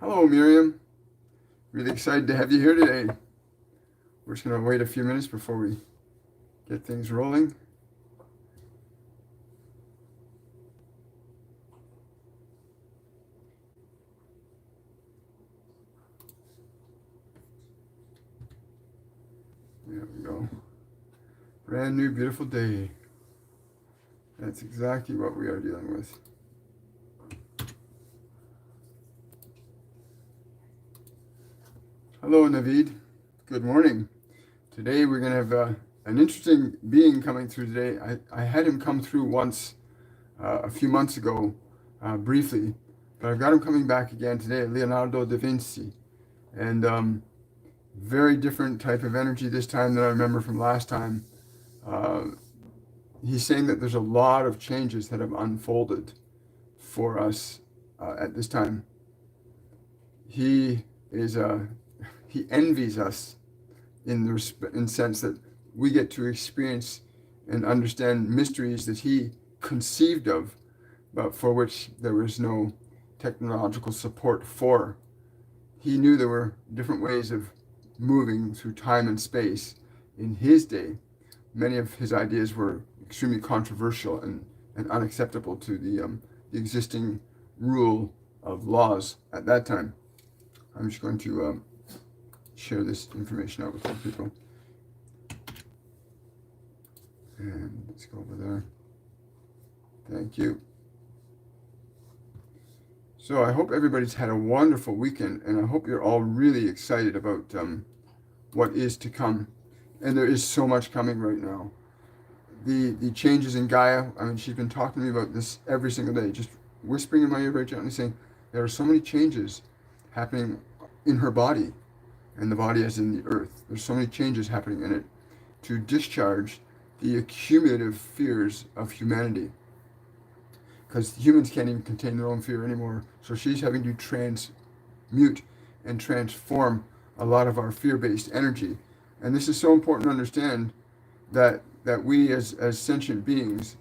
Hello, Miriam. Really excited to have you here today. We're just going to wait a few minutes before we get things rolling. There we go. Brand new, beautiful day. That's exactly what we are dealing with. Hello, Naveed. Good morning. Today we're going to have an interesting being coming through today. I had him come through once a few months ago, briefly, but I've got him coming back again today, Leonardo da Vinci. And very different type of energy this time than I remember from last time. Uh, he's saying that there's a lot of changes that have unfolded for us at this time. He is he envies us in the sense that we get to experience and understand mysteries that he conceived of, but for which there was no technological support for. He knew there were different ways of moving through time and space in his day. Many of his ideas were extremely controversial and unacceptable to the existing rule of laws at that time. I'm just going to share this information out with other people. And let's go over there. Thank you. So I hope everybody's had a wonderful weekend, and I hope you're all really excited about what is to come. And there is so much coming right now. The changes in Gaia, I mean, she's been talking to me about this every single day, just whispering in my ear very gently, saying there are so many changes happening in her body, and the body as in the earth. There's so many changes happening in it to discharge the accumulative fears of humanity. Because humans can't even contain their own fear anymore. So she's having to transmute and transform a lot of our fear-based energy. And this is so important to understand that we as sentient beings,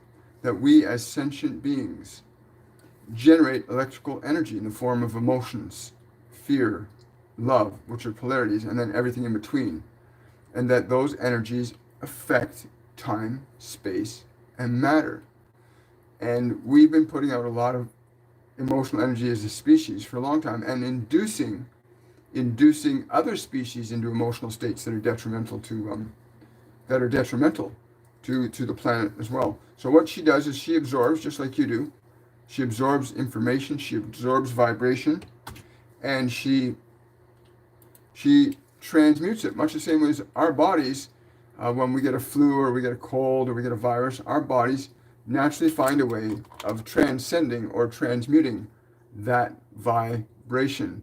generate electrical energy in the form of emotions, fear, love, which are polarities, and then everything in between. And that those energies affect time, space, and matter. And we've been putting out a lot of emotional energy as a species for a long time and inducing other species into emotional states that are detrimental to the planet as well. So what she does is she absorbs, just like you do. She absorbs information, she absorbs vibration, and she transmutes it, much the same way as our bodies, when we get a flu or we get a cold or we get a virus, our bodies naturally find a way of transcending or transmuting that vibration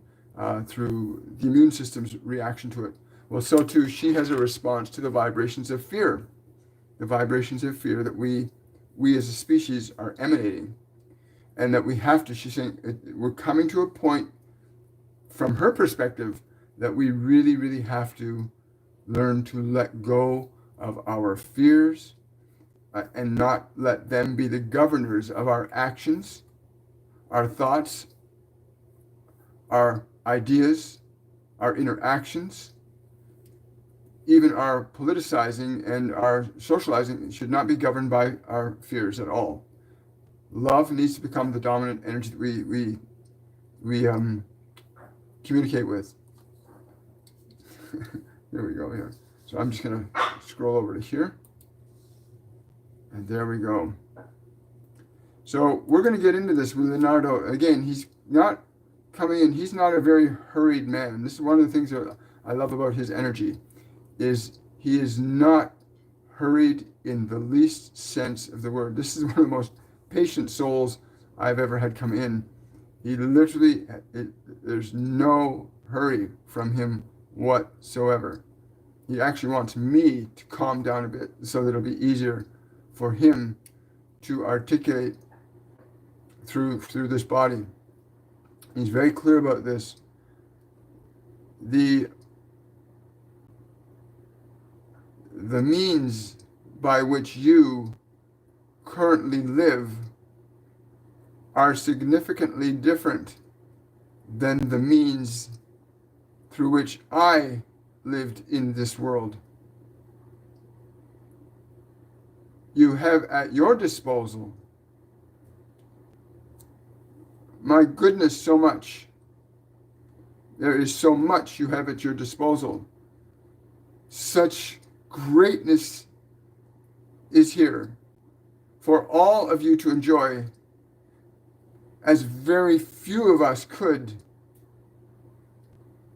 through the immune system's reaction to it. Well, so too, she has a response to the vibrations of fear. The vibrations of fear that we as a species are emanating. And that we have to, she's saying, we're coming to a point, from her perspective, that we really, really have to learn to let go of our fears and not let them be the governors of our actions, our thoughts, our ideas, our interactions. Even our politicizing and our socializing should not be governed by our fears at all. Love needs to become the dominant energy that we communicate with. Here we go here. So I'm just going to scroll over to here. And there we go. So we're going to get into this with Leonardo. Again, he's not coming in. He's not a very hurried man. This is one of the things that I love about his energy, is he is not hurried in the least sense of the word. This is one of the most patient souls I've ever had come in. He literally, there's no hurry from him whatsoever. He actually wants me to calm down a bit so that it'll be easier for him to articulate through this body. He's very clear about this. The means by which you currently live are significantly different than the means through which I lived in this world. You have at your disposal, my goodness, so much. There is so much you have at your disposal. Such greatness is here for all of you to enjoy, as very few of us could.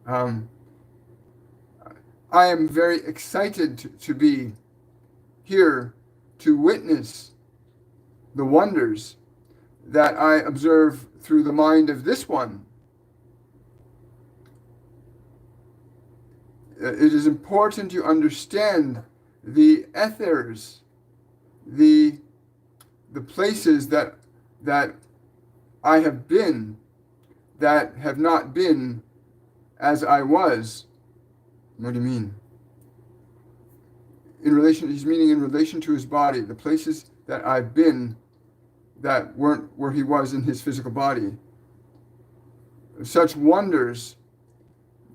I am very excited to be here to witness the wonders that I observe through the mind of this one. It is important you understand the ethers, the places that I have been, that have not been as I was. What do you mean? He's meaning in relation to his body, the places that I've been that weren't where he was in his physical body. Such wonders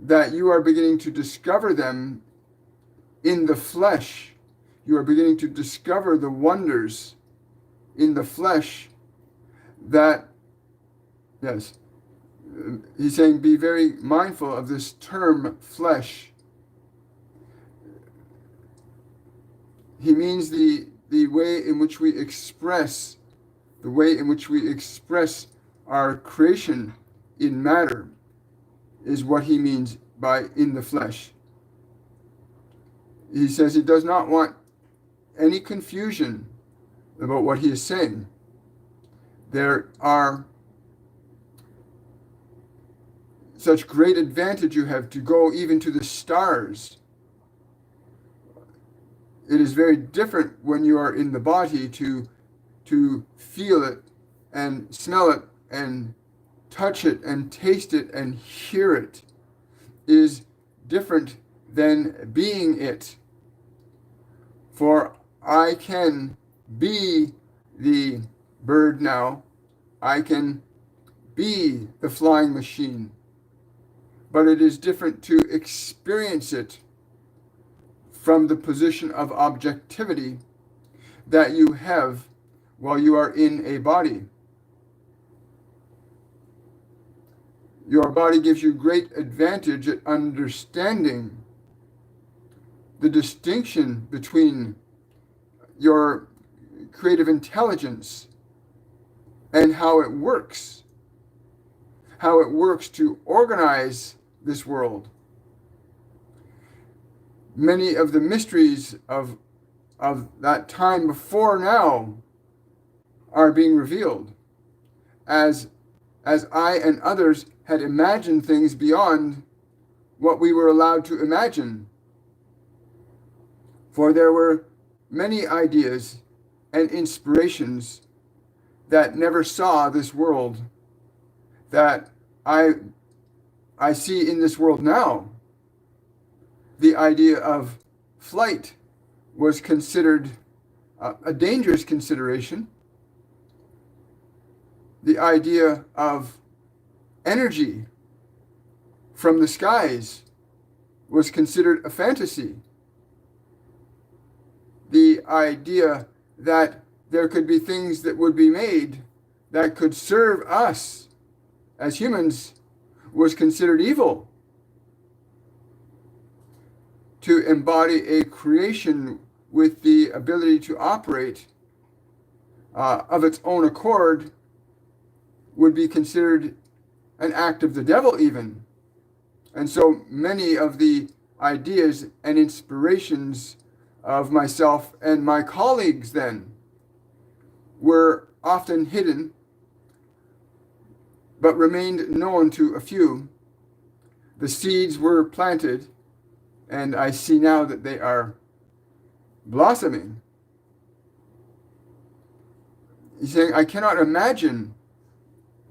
that you are beginning to discover them in the flesh. You are beginning to discover the wonders in the flesh that, yes, he's saying be very mindful of this term flesh. He means the way in which we express, our creation in matter is what he means by in the flesh. He says he does not want any confusion about what he is saying. There are such great advantage you have to go even to the stars. It is very different when you are in the body to feel it and smell it and touch it and taste it and hear it. It is different than being it. For I can be the bird now. I can be the flying machine. But it is different to experience it from the position of objectivity that you have while you are in a body. Your body gives you great advantage at understanding the distinction between your creative intelligence and how it works to organize this world. Many of the mysteries of that time before now are being revealed as I and others had imagined things beyond what we were allowed to imagine. For there were many ideas and inspirations that never saw this world that I see in this world now. The idea of flight was considered a dangerous consideration. The idea of energy from the skies was considered a fantasy. The idea that there could be things that would be made that could serve us as humans was considered evil. To embody a creation with the ability to operate of its own accord would be considered an act of the devil even. And so many of the ideas and inspirations of myself and my colleagues then were often hidden, but remained known to a few. The seeds were planted, and I see now that they are blossoming. He's saying, I cannot imagine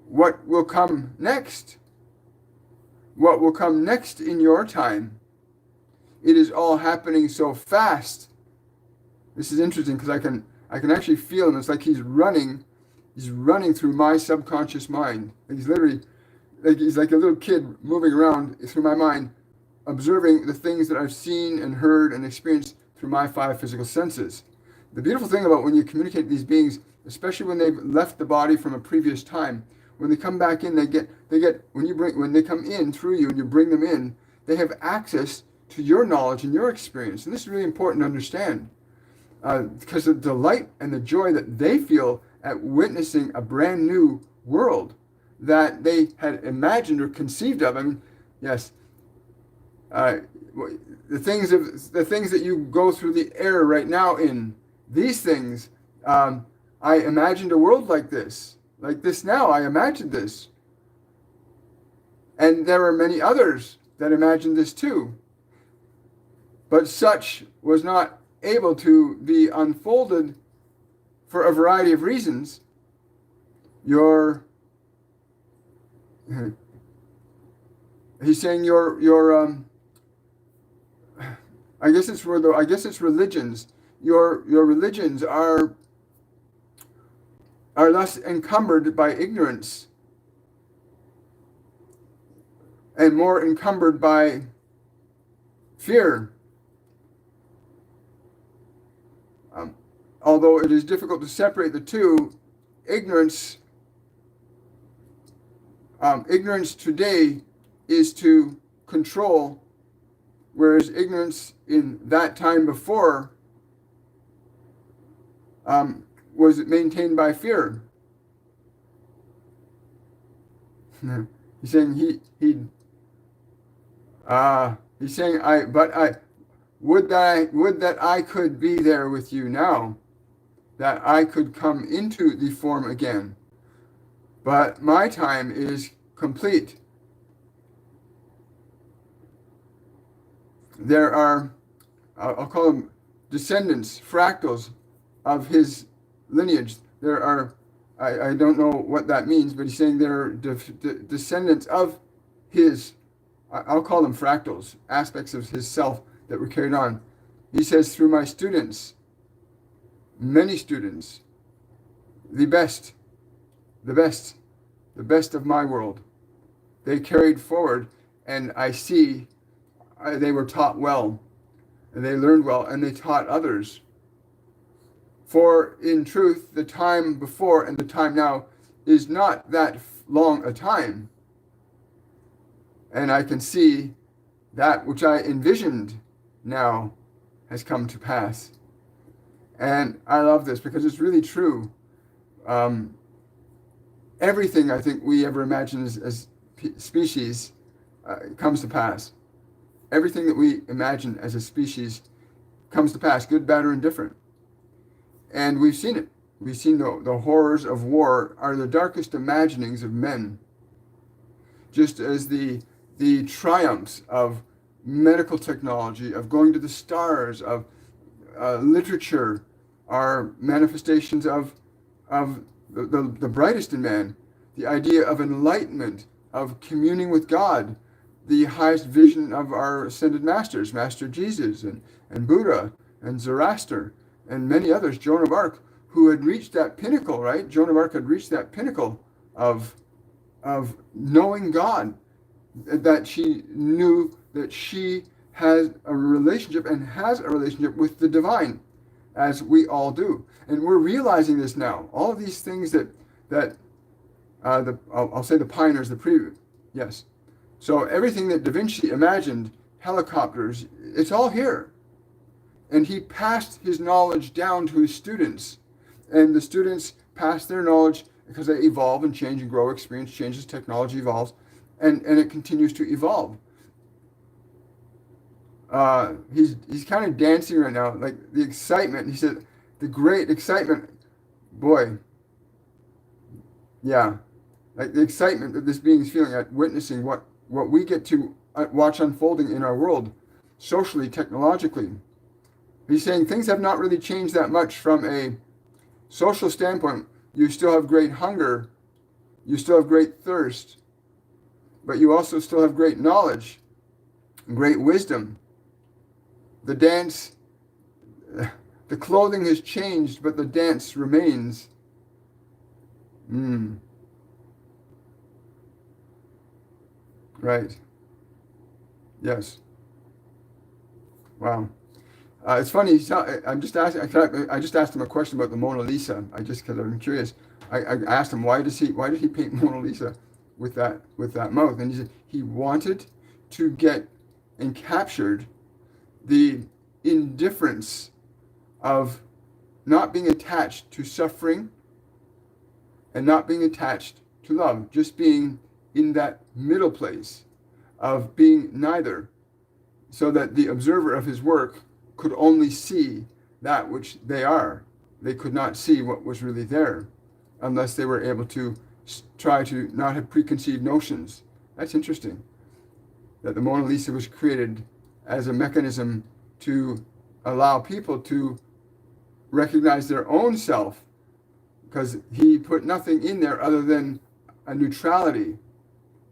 what will come next. What will come next in your time. It is all happening so fast. This is interesting because I can actually feel him. It's like he's running through my subconscious mind. He's literally, like he's like a little kid moving around through my mind, observing the things that I've seen and heard and experienced through my five physical senses. The beautiful thing about when you communicate with these beings, especially when they've left the body from a previous time, when they come back in, when they come in through you and you bring them in, they have access to your knowledge and your experience. And this is really important to understand, because the delight and the joy that they feel at witnessing a brand new world that they had imagined or conceived of. I mean, yes, the things that you go through the air right now in these things. I imagined a world like this now. I imagined this, and there are many others that imagined this too. But such was not able to be unfolded for a variety of reasons. He's saying I guess it's religions. Your religions are less encumbered by ignorance and more encumbered by fear. Although it is difficult to separate the two, ignorance today is to control, whereas ignorance in that time before was maintained by fear. He's saying he's saying I would that I could be there with you now, that I could come into the form again. But my time is complete. There are, I'll call them descendants, fractals of his lineage. There are, I don't know what that means, but he's saying there are descendants of his, I'll call them fractals, aspects of his self that were carried on. He says, through my students, many students, the best of my world, they carried forward, and I see they were taught well, and they learned well, and they taught others. For in truth, the time before and the time now is not that long a time. And I can see that which I envisioned now has come to pass. And I love this because it's really true. Everything I think we ever imagine as species comes to pass. Everything that we imagine as a species comes to pass, good, bad, or indifferent. And we've seen it. We've seen the horrors of war are the darkest imaginings of men. Just as the triumphs of medical technology, of going to the stars, of literature, are manifestations of the brightest in man. The idea of enlightenment, of communing with God, the highest vision of our ascended masters, Master Jesus and Buddha and Zoroaster and many others, Joan of Arc, who had reached that pinnacle, right? Joan of Arc had reached that pinnacle of knowing God, that she knew that she has a relationship and has a relationship with the divine, as we all do. And we're realizing this now. All of these things I'll say the pioneers, the previous, yes. So everything that Da Vinci imagined, helicopters, it's all here. And he passed his knowledge down to his students. And the students pass their knowledge because they evolve and change and grow, experience changes, technology evolves, and it continues to evolve. He's kind of dancing right now, like the excitement. He said, the great excitement, boy, yeah, like the excitement that this being is feeling at witnessing what we get to watch unfolding in our world, socially, technologically. He's saying things have not really changed that much from a social standpoint. You still have great hunger, you still have great thirst, but you also still have great knowledge, great wisdom. The dance, the clothing has changed, but the dance remains. Right. Yes. Wow. It's funny. I'm just asking. I just asked him a question about the Mona Lisa. I just because I'm curious. I asked him why did he paint Mona Lisa with that mouth, and he said he wanted to get and captured the indifference of not being attached to suffering and not being attached to love, just being in that middle place of being neither, so that the observer of his work could only see that which they are. They could not see what was really there unless they were able to try to not have preconceived notions. That's interesting, that the Mona Lisa was created as a mechanism to allow people to recognize their own self, because he put nothing in there other than a neutrality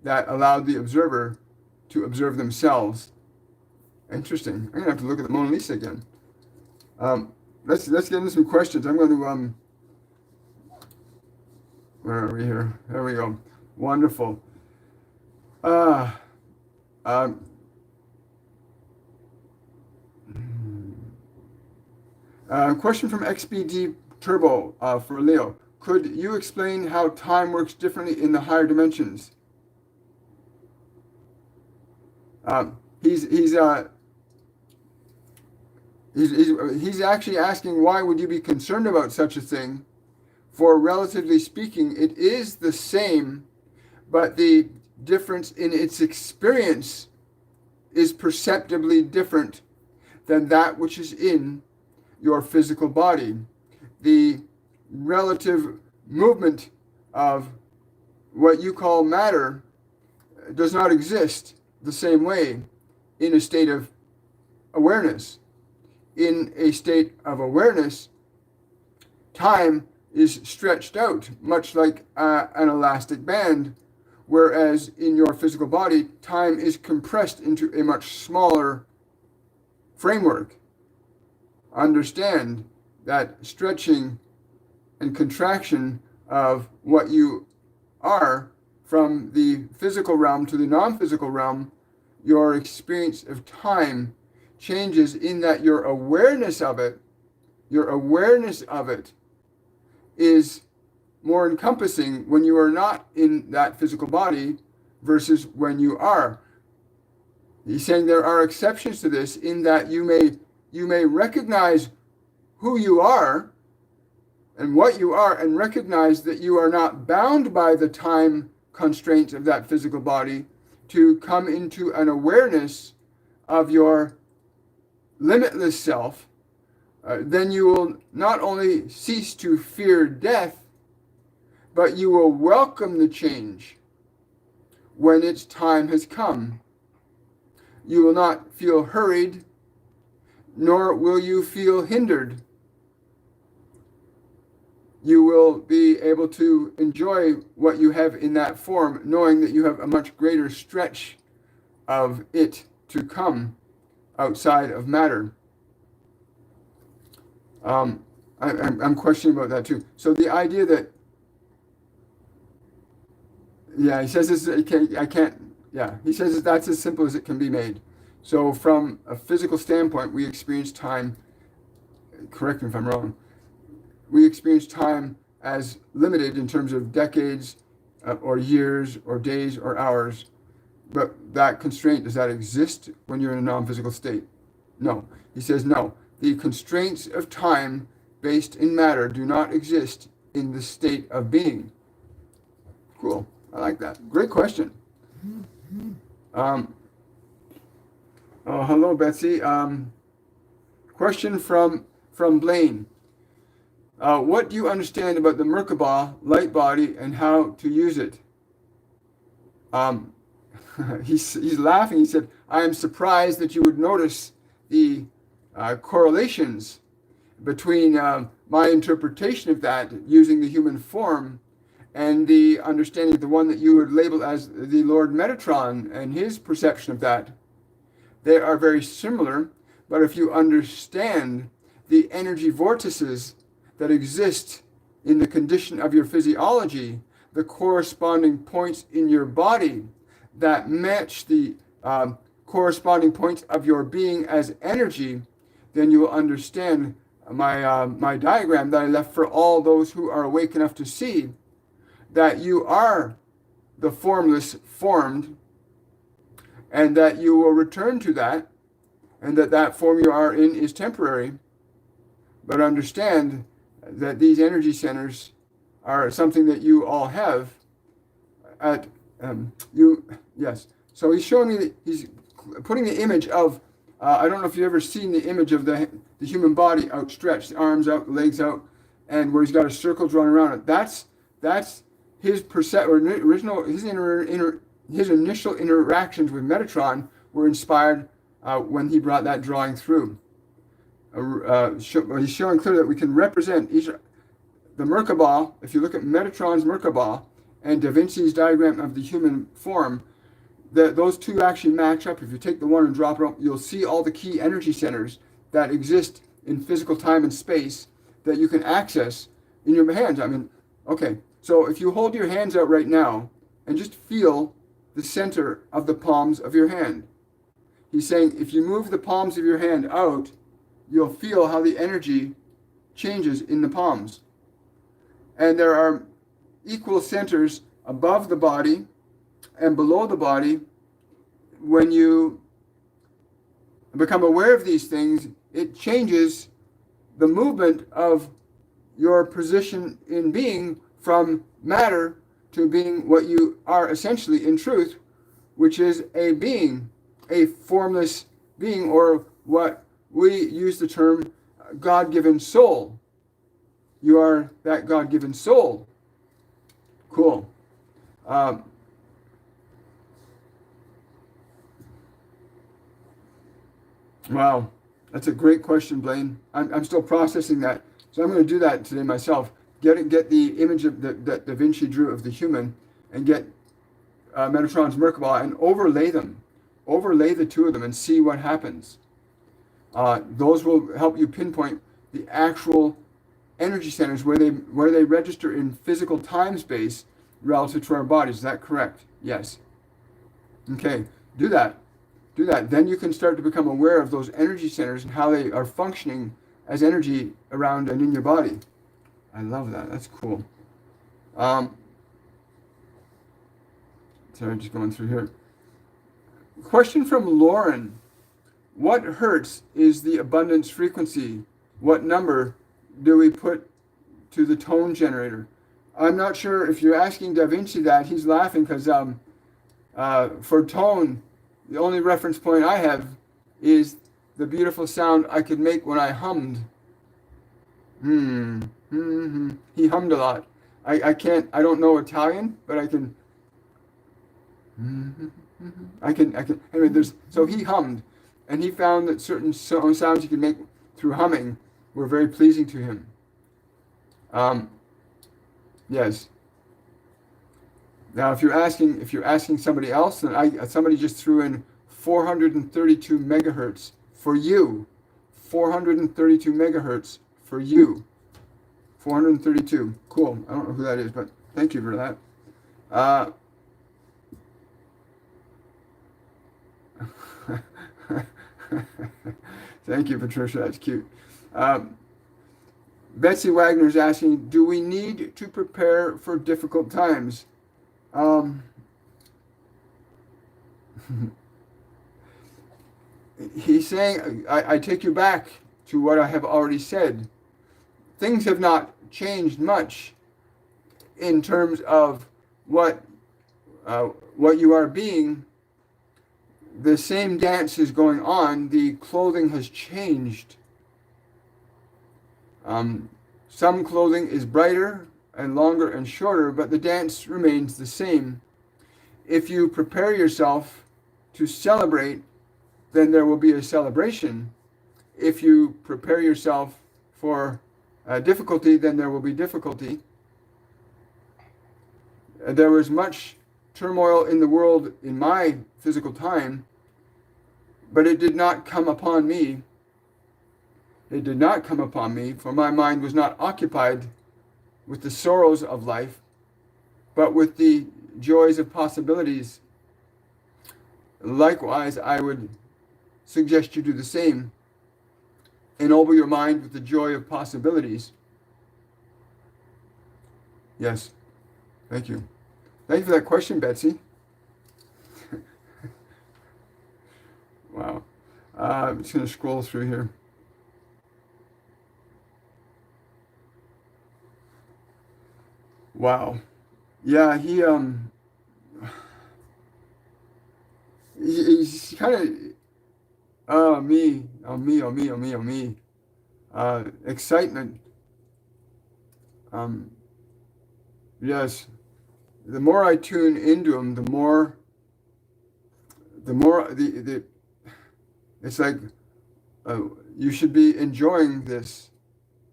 that allowed the observer to observe themselves. Interesting. I'm gonna have to look at the Mona Lisa again. Let's get into some questions. I'm going to where are we here? There we go. Wonderful. Uh, um, Question from XBD Turbo for Leo. Could you explain how time works differently in the higher dimensions? He's actually asking, why would you be concerned about such a thing? For relatively speaking, it is the same, but the difference in its experience is perceptibly different than that which is in your physical body. The relative movement of what you call matter does not exist the same way in a state of awareness. In a state of awareness, time is stretched out, much like an elastic band, whereas in your physical body, time is compressed into a much smaller framework. Understand that stretching and contraction of what you are from the physical realm to the non-physical realm, your experience of time changes in that your awareness of it is more encompassing when you are not in that physical body versus when you are. He's saying there are exceptions to this, in that you may recognize who you are and what you are, and recognize that you are not bound by the time constraints of that physical body, to come into an awareness of your limitless self. Then you will not only cease to fear death, but you will welcome the change when its time has come. You will not feel hurried, nor will you feel hindered. You will be able to enjoy what you have in that form, knowing that you have a much greater stretch of it to come outside of matter. I'm questioning about that too. So the idea that, yeah, he says this, he says that's as simple as it can be made. So from a physical standpoint, we experience time, correct me if I'm wrong, we experience time as limited in terms of decades or years or days or hours. But that constraint, does that exist when you're in a non-physical state? No. He says no. The constraints of time based in matter do not exist in the state of being. Cool. I like that. Great question. Hello, Betsy. Question from Blaine. What do you understand about the Merkaba light body and how to use it? He's laughing. He said, I am surprised that you would notice the correlations between my interpretation of that using the human form and the understanding of the one that you would label as the Lord Metatron and his perception of that. They are very similar, but if you understand the energy vortices that exist in the condition of your physiology, the corresponding points in your body that match the corresponding points of your being as energy, then you will understand my diagram that I left for all those who are awake enough to see that you are the formless formed, and that you will return to that, and that that form you are in is temporary. But understand that these energy centers are something that you all have at yes. So he's showing me that he's putting the image of I don't know if you've ever seen the image of the human body outstretched, the arms out, the legs out, and where he's got a circle drawn around it. That's his original his initial interactions with Metatron were inspired when he brought that drawing through. He's showing clearly that we can represent the Merkabah. If you look at Metatron's Merkabah and Da Vinci's diagram of the human form, those two actually match up. If you take the one and drop it up, you'll see all the key energy centers that exist in physical time and space that you can access in your hands. I mean, okay, so if you hold your hands out right now and just feel the center of the palms of your hand. He's saying if you move the palms of your hand out, you'll feel how the energy changes in the palms. And there are equal centers above the body and below the body. When you become aware of these things, it changes the movement of your position in being from matter to being what you are essentially in truth, which is a being, a formless being, or what we use the term God-given soul. You are that God-given soul. Cool. Wow, that's a great question, Blaine. I'm still processing that, so I'm going to do that today myself. Get the image of that Da Vinci drew of the human, and get Metatron's Merkabah and overlay them, overlay the two of them, and see what happens. Those will help you pinpoint the actual energy centers where they register in physical time space relative to our bodies. Is that correct? Yes. Okay, do that. Do that. Then you can start to become aware of those energy centers and how they are functioning as energy around and in your body. I love that. That's cool. Sorry, I'm just going through here. Question from Lauren. What hertz is the abundance frequency? What number do we put to the tone generator? I'm not sure if you're asking Da Vinci that. He's laughing because for tone, the only reference point I have is the beautiful sound I could make when I hummed. He hummed a lot. I don't know Italian, but I can. Anyway, so he hummed, and he found that certain sounds he could make through humming were very pleasing to him. Yes. Now, if you're asking somebody else, then somebody just threw in 432 megahertz for you. 432 megahertz for you. 432. Cool. I don't know who that is, but thank you for that. Thank you, Patricia. That's cute. Betsy Wagner's asking, do we need to prepare for difficult times? He's saying, I take you back to what I have already said. Things have not changed much in terms of what you are being. The same dance is going on. The clothing has changed. Some clothing is brighter and longer and shorter, but the dance remains the same. If you prepare yourself to celebrate, then there will be a celebration. If you prepare yourself for difficulty, then there will be difficulty. There was much turmoil in the world in my physical time, but it did not come upon me. It did not come upon me, for my mind was not occupied with the sorrows of life, but with the joys of possibilities Likewise, I would suggest you do the same. Ennoble your mind with the joy of possibilities. Yes, thank you. Thank you for that question, Betsy. Wow. I'm just going to scroll through here. Wow. Yeah, he's kind of, me. Excitement. Um, yes. The more I tune into him, the it's like uh, you should be enjoying this,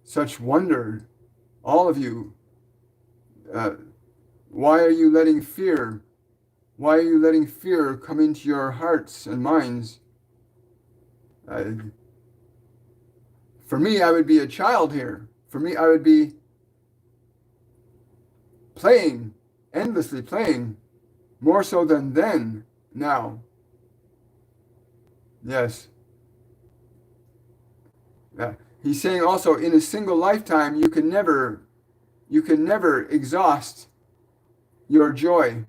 such wonder, all of you. Uh, why are you letting fear? Why are you letting fear come into your hearts and minds? Uh, for me, I would be a child here. For me, I would be playing, endlessly playing, more so than then, now. Yes. He's saying also, in a single lifetime, you can never exhaust your joy,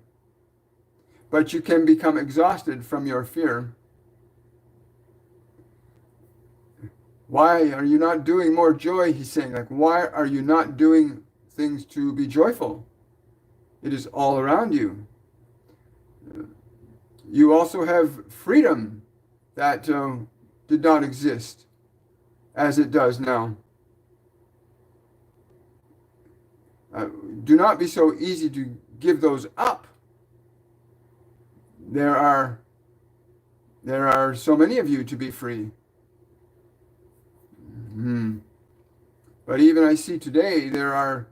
but you can become exhausted from your fear. Why are you not doing more joy? He's saying, like, why are you not doing things to be joyful? It is all around you. You also have freedom that did not exist as it does now. Uh, do not be so easy to give those up. There are so many of you to be free. But even I see today there are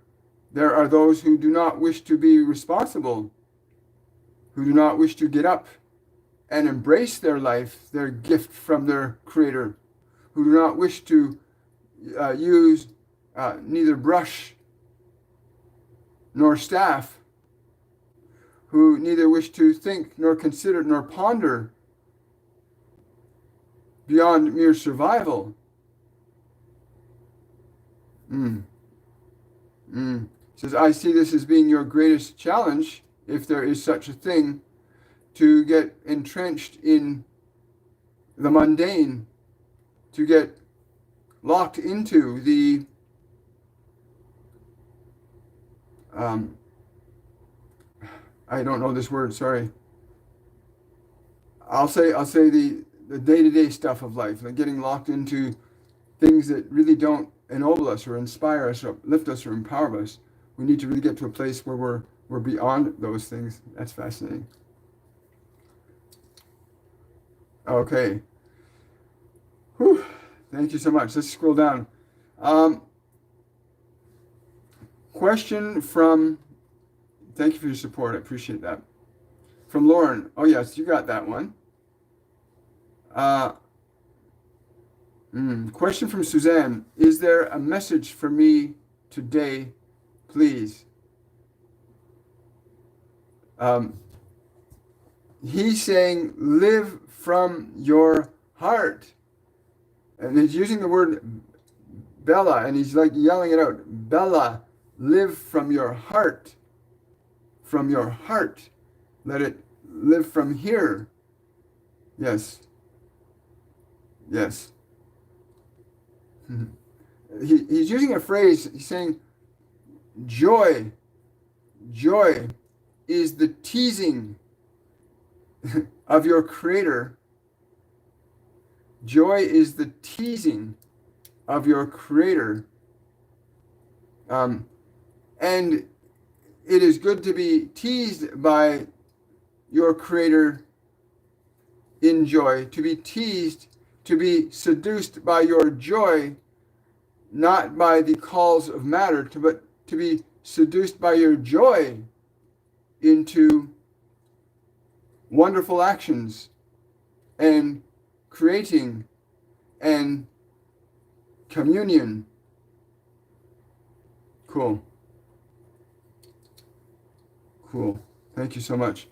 those who do not wish to be responsible, who do not wish to get up and embrace their life, their gift from their Creator, who do not wish to use neither brush nor staff, who neither wish to think nor consider nor ponder beyond mere survival. Says, I see this as being your greatest challenge, if there is such a thing, to get entrenched in the mundane, to get locked into the I don't know this word, sorry. I'll say the day-to-day stuff of life, like getting locked into things that really don't ennoble us or inspire us or lift us or empower us. We need to really get to a place where we're beyond those things. That's fascinating. Okay. Whew. Thank you so much. Let's scroll down. Question from, thank you for your support. I appreciate that. From Lauren. Oh, yes, you got that one. Question from Suzanne. Is there a message for me today, please? He's saying, live from your heart. And he's using the word Bella, and he's like yelling it out. Bella, live from your heart. From your heart. Let it live from here. Yes. Yes. He's using a phrase. He's saying, joy. Joy is the teasing of your Creator. Joy is the teasing of your Creator. And it is good to be teased by your Creator in joy, to be teased, to be seduced by your joy, not by the calls of matter, but to be seduced by your joy into wonderful actions and creating and communion. Cool. Cool. Thank you so much.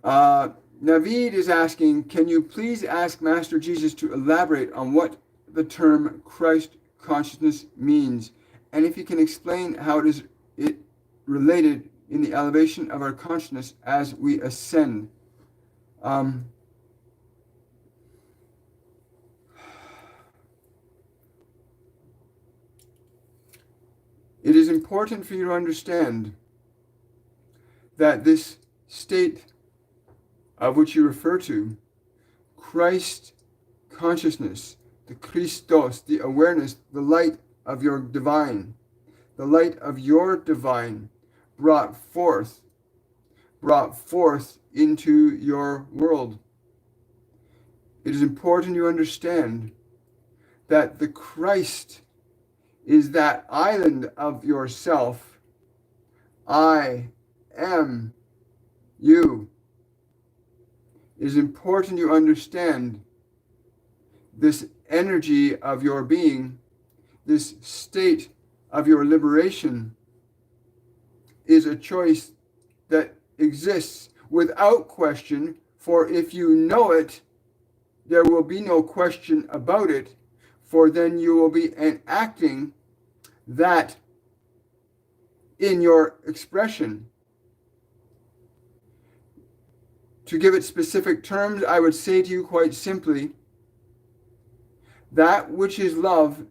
Naveed is asking, can you please ask Master Jesus to elaborate on what the term Christ consciousness means, and if you can explain how it related in the elevation of our consciousness as we ascend. It is important for you to understand that this state of which you refer to, Christ consciousness, the Christos, the awareness, the light of your divine, brought forth into your world. It is important you understand that the Christ is that island of yourself. I am you. It is important you understand this energy of your being, this state of your liberation is a choice that exists without question, for if you know it, there will be no question about it, for then you will be enacting that in your expression. To give it specific terms, I would say to you quite simply, that which is love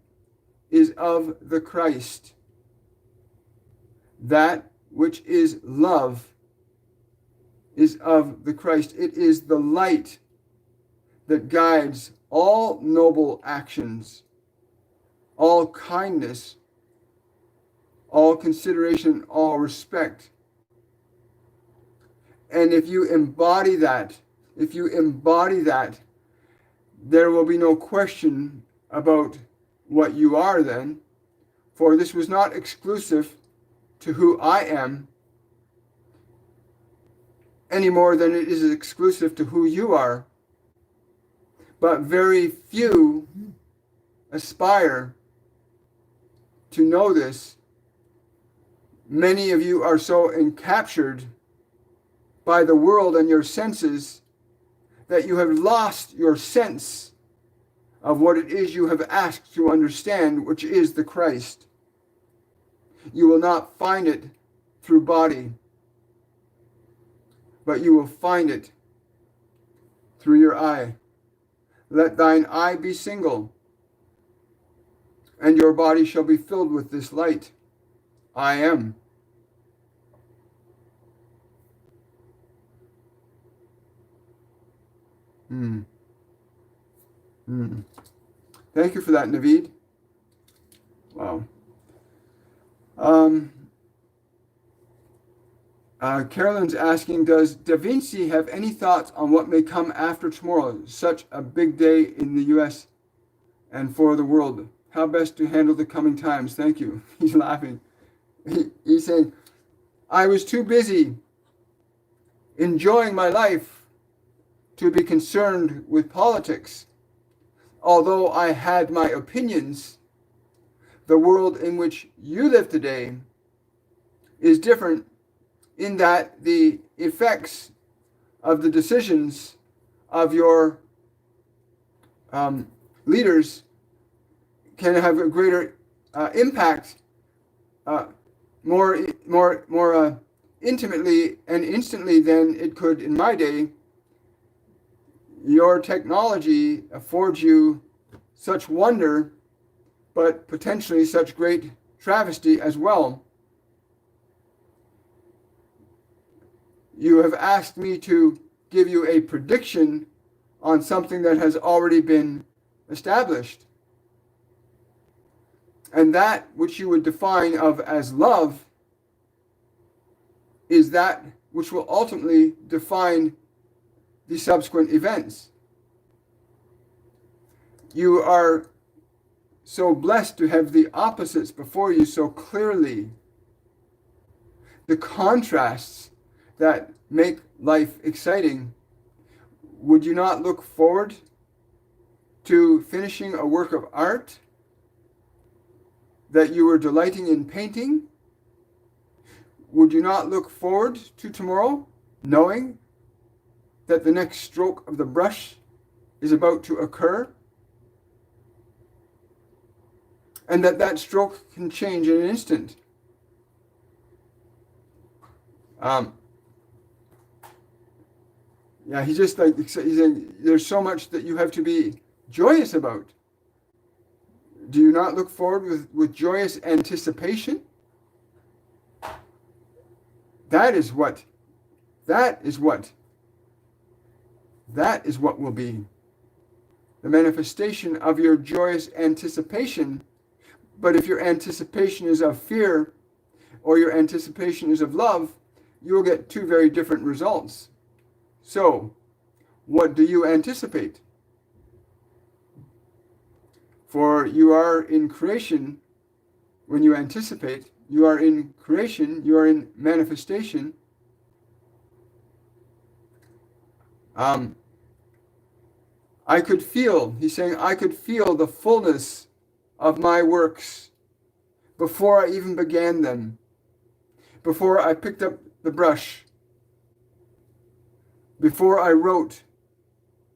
is of the Christ. That which is love is of the Christ. It is the light that guides all noble actions, all kindness, all consideration, all respect. And if you embody that, there will be no question about what you are then, for this was not exclusive to who I am any more than it is exclusive to who you are. But very few aspire to know this. Many of you are so encaptured by the world and your senses that you have lost your sense of what it is you have asked to understand, which is the Christ. You will not find it through body, but you will find it through your eye. Let thine eye be single, and your body shall be filled with this light. I am. Thank you for that, Naveed. Wow. Carolyn's asking, does Da Vinci have any thoughts on what may come after tomorrow? Such a big day in the U.S. and for the world. How best to handle the coming times? Thank you. He's laughing. He's saying, I was too busy enjoying my life to be concerned with politics. Although I had my opinions, the world in which you live today is different in that the effects of the decisions of your leaders can have a greater impact more intimately and instantly than it could in my day. Your technology affords you such wonder, but potentially such great travesty as well. You have asked me to give you a prediction on something that has already been established. And that which you would define of as love is that which will ultimately define the subsequent events. You are so blessed to have the opposites before you so clearly. The contrasts that make life exciting. Would you not look forward to finishing a work of art that you were delighting in painting? Would you not look forward to tomorrow, knowing that the next stroke of the brush is about to occur, and that stroke can change in an instant. Yeah, he's just like, he's saying, there's so much that you have to be joyous about. Do you not look forward with joyous anticipation? That is what will be the manifestation of your joyous anticipation. But if your anticipation is of fear or your anticipation is of love, you will get two very different results. So, what do you anticipate? For you are in creation. When you anticipate, you are in creation, you are in manifestation. I could feel, he's saying, I could feel the fullness of my works before I even began them, before I picked up the brush, before I wrote,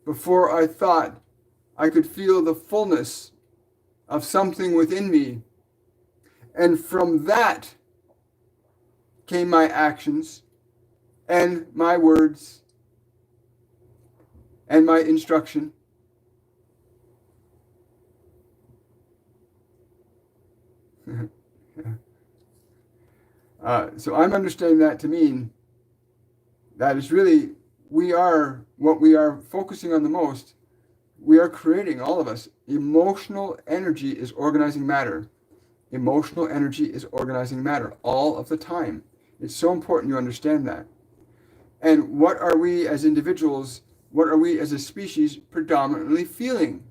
before I thought. I could feel the fullness of something within me. And from that came my actions and my words and my instruction. So I'm understanding that to mean that is really, we are what we are focusing on the most. We are creating, all of us. Emotional energy is organizing matter. Emotional energy is organizing matter all of the time. It's so important you understand that. And what are we as individuals, what are we as a species predominantly feeling?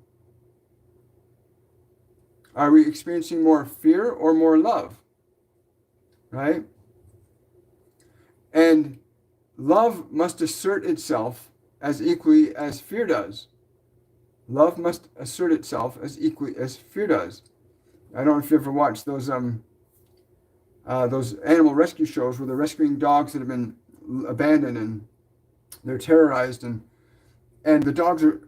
Are we experiencing more fear or more love? Right? And love must assert itself as equally as fear does. Love must assert itself as equally as fear does. I don't know if you ever watched those animal rescue shows where they're rescuing dogs that have been abandoned and they're terrorized, and the dogs are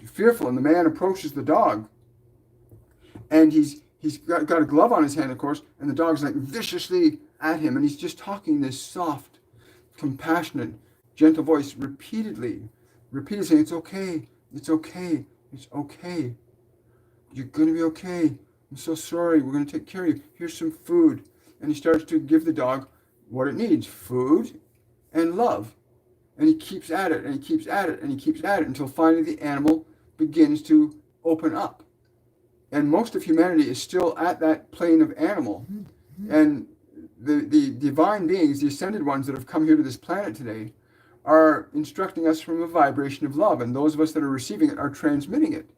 fearful, and the man approaches the dog, and he's got a glove on his hand, of course, and the dog's like viciously at him, and he's just talking this soft, compassionate, gentle voice repeatedly saying, it's okay, it's okay, it's okay, you're going to be okay, I'm so sorry, we're going to take care of you, here's some food. And he starts to give the dog what it needs, food and love. And he keeps at it, and he keeps at it, and he keeps at it until finally the animal begins to open up. And most of humanity is still at that plane of animal. And the divine beings, the ascended ones that have come here to this planet today, are instructing us from a vibration of love. And those of us that are receiving it are transmitting it.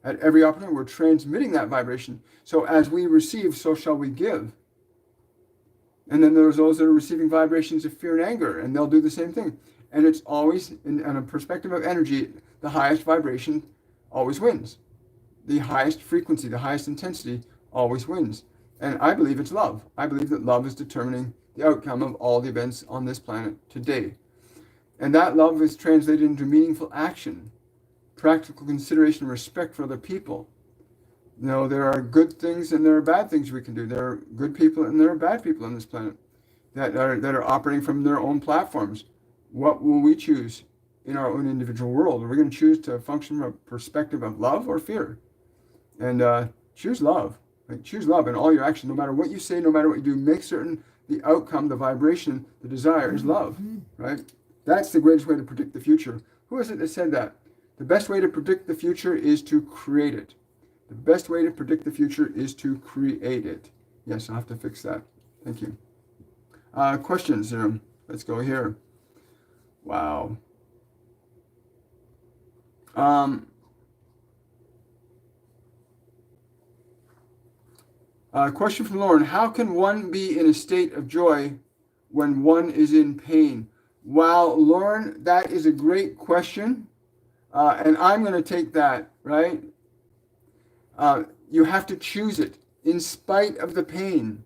At every opportunity, we're transmitting that vibration. So as we receive, so shall we give. And then there's those that are receiving vibrations of fear and anger, and they'll do the same thing. And it's always, in a perspective of energy, the highest vibration always wins. The highest frequency, the highest intensity always wins. And I believe it's love. I believe that love is determining the outcome of all the events on this planet today. And that love is translated into meaningful action, practical consideration, and respect for other people. You know, there are good things and there are bad things we can do. There are good people and there are bad people on this planet that are operating from their own platforms. What will we choose in our own individual world? Are we going to choose to function from a perspective of love or fear? And choose love. Like, choose love in all your actions. No matter what you say, no matter what you do, make certain the outcome, the vibration, the desire is love. Right? That's the greatest way to predict the future. Who is it that said that? The best way to predict the future is to create it. The best way to predict the future is to create it. Yes, I'll have to fix that. Thank you. Questions here. Let's go here. Wow. Question from Lauren. How can one be in a state of joy when one is in pain? Wow, Lauren, that is a great question. And I'm going to take that, right? You have to choose it in spite of the pain.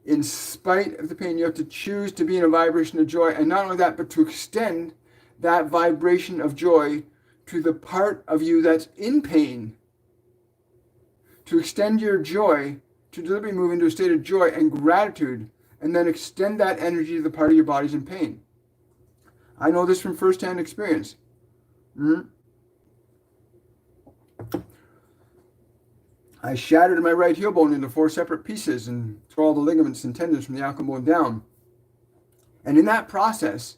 in spite of the pain. You have to choose to be in a vibration of joy. And not only that, but to extend that vibration of joy to the part of you that's in pain. To extend your joy, to deliberately move into a state of joy and gratitude, and then extend that energy to the part of your body's in pain. I know this from firsthand experience. I shattered my right heel bone into 4 separate pieces and tore all the ligaments and tendons from the ankle bone down. And in that process,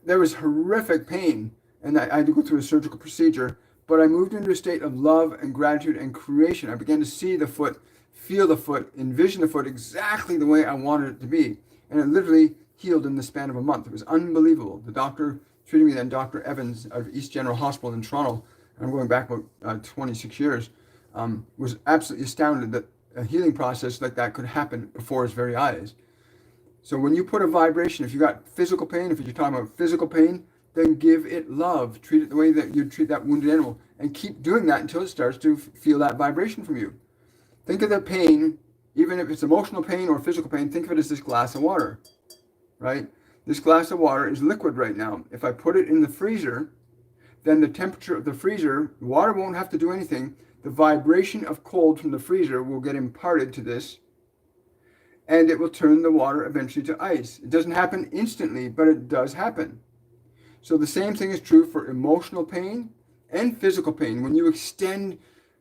there was horrific pain, and I had to go through a surgical procedure, but I moved into a state of love and gratitude and creation. I began to see the foot, feel the foot, envision the foot exactly the way I wanted it to be. And it literally healed in the span of a month. It was unbelievable. The doctor treating me then, Dr. Evans of East General Hospital in Toronto, I'm going back about 26 years, was absolutely astounded that a healing process like that could happen before his very eyes. So when you put a vibration, if you got physical pain, if you're talking about physical pain, then give it love. Treat it the way that you treat that wounded animal, and keep doing that until it starts to feel that vibration from you. Think of the pain, even if it's emotional pain or physical pain, think of it as this glass of water, right? This glass of water is liquid right now. If I put it in the freezer, then the temperature of the freezer, water won't have to do anything. The vibration of cold from the freezer will get imparted to this, and it will turn the water eventually to ice. It doesn't happen instantly, but it does happen. So the same thing is true for emotional pain and physical pain. When you extend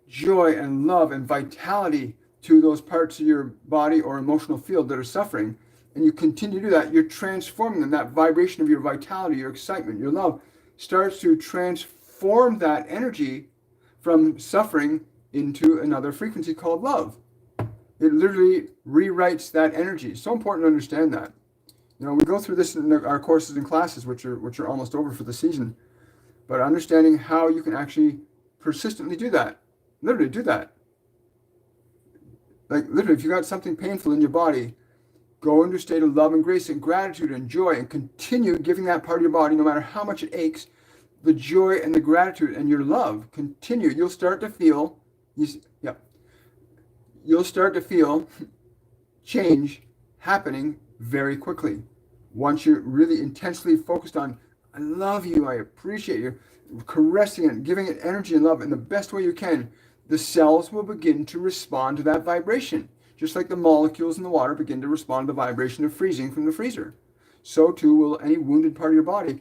joy and love and vitality to those parts of your body or emotional field that are suffering, and you continue to do that, you're transforming them. That vibration of your vitality, your excitement, your love starts to transform that energy from suffering into another frequency called love. It literally rewrites that energy. It's so important to understand that. You know, we go through this in our courses and classes, which are almost over for the season. But understanding how you can actually persistently do that. Literally do that. Like literally, if you got something painful in your body, go into a state of love and grace and gratitude and joy, and continue giving that part of your body, no matter how much it aches, the joy and the gratitude and your love. Continue. You'll start to feel, you'll start to feel change happening very quickly. Once you're really intensely focused on, I love you, I appreciate you, caressing it, giving it energy and love in the best way you can, the cells will begin to respond to that vibration. Just like the molecules in the water begin to respond to the vibration of freezing from the freezer. So too will any wounded part of your body,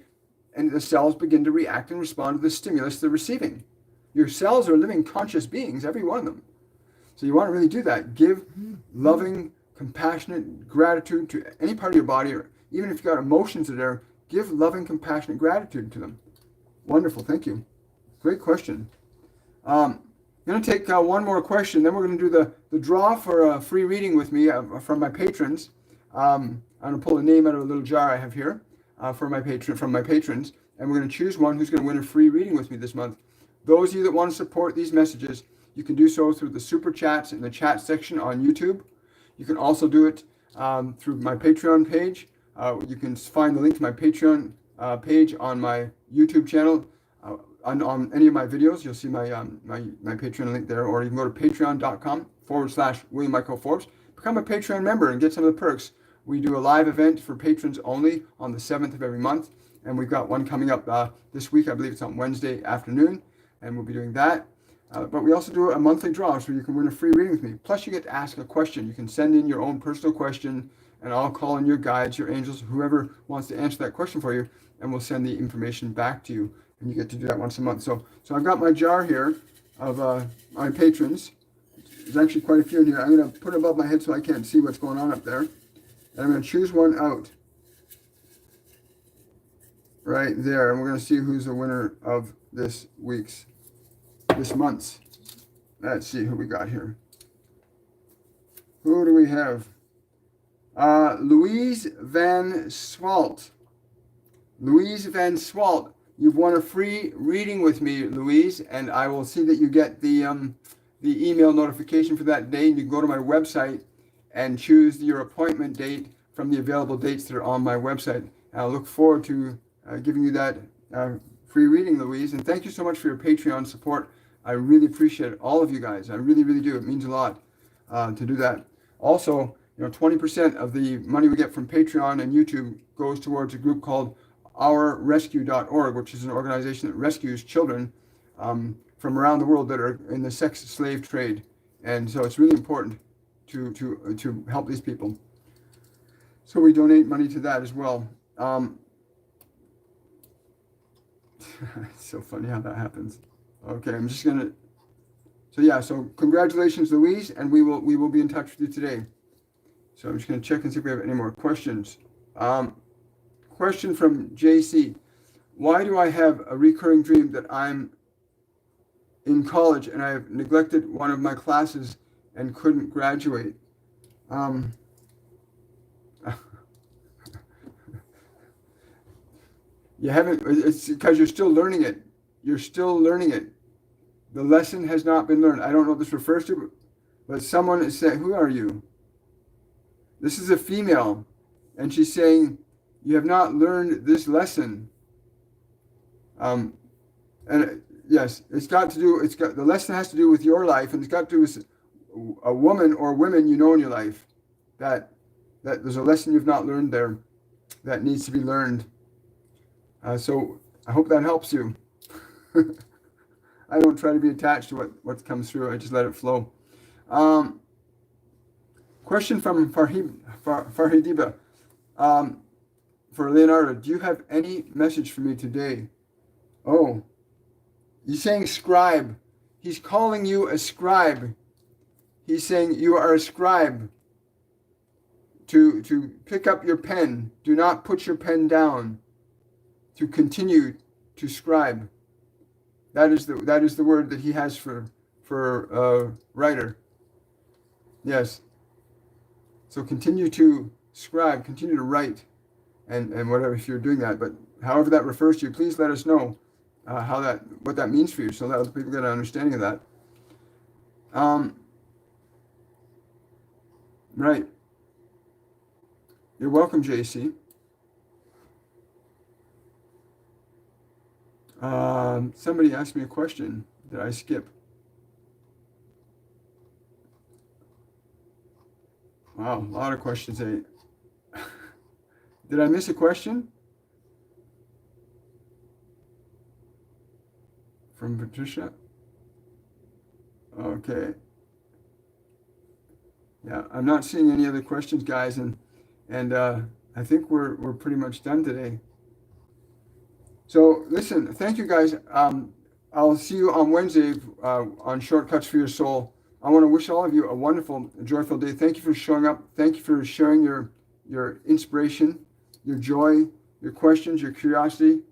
and the cells begin to react and respond to the stimulus they're receiving. Your cells are living conscious beings, every one of them. So you want to really do that. Give loving, compassionate gratitude to any part of your body, or even if you've got emotions that are, give loving, compassionate gratitude to them. Wonderful, thank you. Great question. I'm going to take one more question, then we're going to do the draw for a free reading with me from my patrons. I'm going to pull a name out of a little jar I have here from my patrons, and we're going to choose one who's going to win a free reading with me this month. Those of you that want to support these messages, you can do so through the super chats in the chat section on YouTube. You can also do it through my Patreon page. You can find the link to my Patreon page on my YouTube channel. On any of my videos, you'll see my Patreon link there, or you can go to patreon.com/William Michael Forbes. Become a Patreon member and get some of the perks. We do a live event for patrons only on the 7th of every month, and we've got one coming up this week. I believe it's on Wednesday afternoon, and we'll be doing that. But we also do a monthly draw, so you can win a free reading with me. Plus, you get to ask a question. You can send in your own personal question, and I'll call on your guides, your angels, whoever wants to answer that question for you, and we'll send the information back to you. And you get to do that once a month. So I've got my jar here of my patrons. There's actually quite a few in here. I'm going to put it above my head so I can't see what's going on up there. And I'm going to choose one out right there. And we're going to see who's the winner of this month's. Let's see who we got here. Who do we have? Louise Van Swalt. Louise Van Swalt. You've won a free reading with me, Louise, and I will see that you get the email notification for that day. You can go to my website and choose your appointment date from the available dates that are on my website. I look forward to giving you that free reading, Louise, and thank you so much for your Patreon support. I really appreciate it, all of you guys. I really, really do. It means a lot to do that. Also, 20% of the money we get from Patreon and YouTube goes towards a group called ourrescue.org, which is an organization that rescues children from around the world that are in the sex slave trade. And so it's really important to help these people. So we donate money to that as well. It's so funny how that happens. Okay, I'm just gonna. So congratulations, Louise, and we will be in touch with you today. So I'm just gonna check and see if we have any more questions. Question from JC: why do I have a recurring dream that I'm in college and I have neglected one of my classes and couldn't graduate? You haven't. It's because you're still learning it. You're still learning it. The lesson has not been learned. I don't know what this refers to, but someone is saying, "Who are you?" This is a female, and she's saying, "You have not learned this lesson." And yes, the lesson has to do with your life, and it's got to do with a woman or women you know in your life. That there's a lesson you've not learned there that needs to be learned. So I hope that helps you. I don't try to be attached to what comes through. I just let it flow. Question from Farhidiba. For Leonardo, do you have any message for me today? Oh, he's saying scribe. He's calling you a scribe. He's saying you are a scribe. To pick up your pen. Do not put your pen down. To continue to scribe. That is the word that he has for writer. Yes. So continue to scribe, continue to write, and whatever, if you're doing that. But however that refers to you, please let us know what that means for you, so that other people get an understanding of that. Right. You're welcome, JC. Somebody asked me a question. Did I skip? Wow, a lot of questions. Did I miss a question? From Patricia? Okay. Yeah, I'm not seeing any other questions, guys, and I think we're pretty much done today. So listen, thank you guys. I'll see you on Wednesday on Shortcuts for Your Soul. I want to wish all of you a wonderful, joyful day. Thank you for showing up. Thank you for sharing your inspiration, your joy, your questions, your curiosity.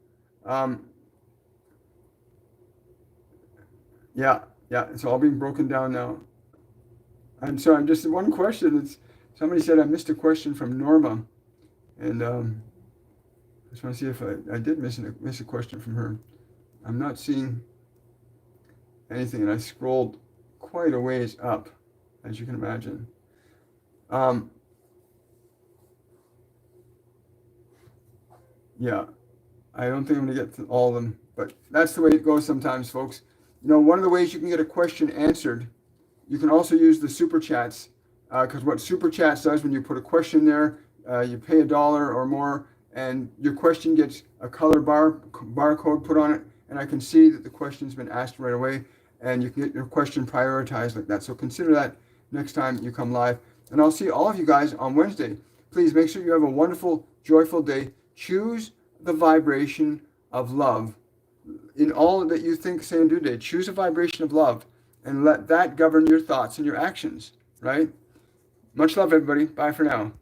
Yeah, it's all being broken down now. I'm sorry, just one question. Somebody said I missed a question from Norma, and I just want to see if I did miss a question from her. I'm not seeing anything, and I scrolled quite a ways up, as you can imagine. Yeah, I don't think I'm going to get to all of them, but that's the way it goes sometimes, folks. One of the ways you can get a question answered, you can also use the super chats, because what super chats does, when you put a question there, you pay $1 or more, and your question gets a color barcode put on it, and I can see that the question's been asked right away, and you can get your question prioritized like that. So consider that next time you come live. And I'll see all of you guys on Wednesday. Please make sure you have a wonderful, joyful day. Choose the vibration of love. In all that you think, say, and do today, choose a vibration of love, and let that govern your thoughts and your actions, right? Much love, everybody. Bye for now.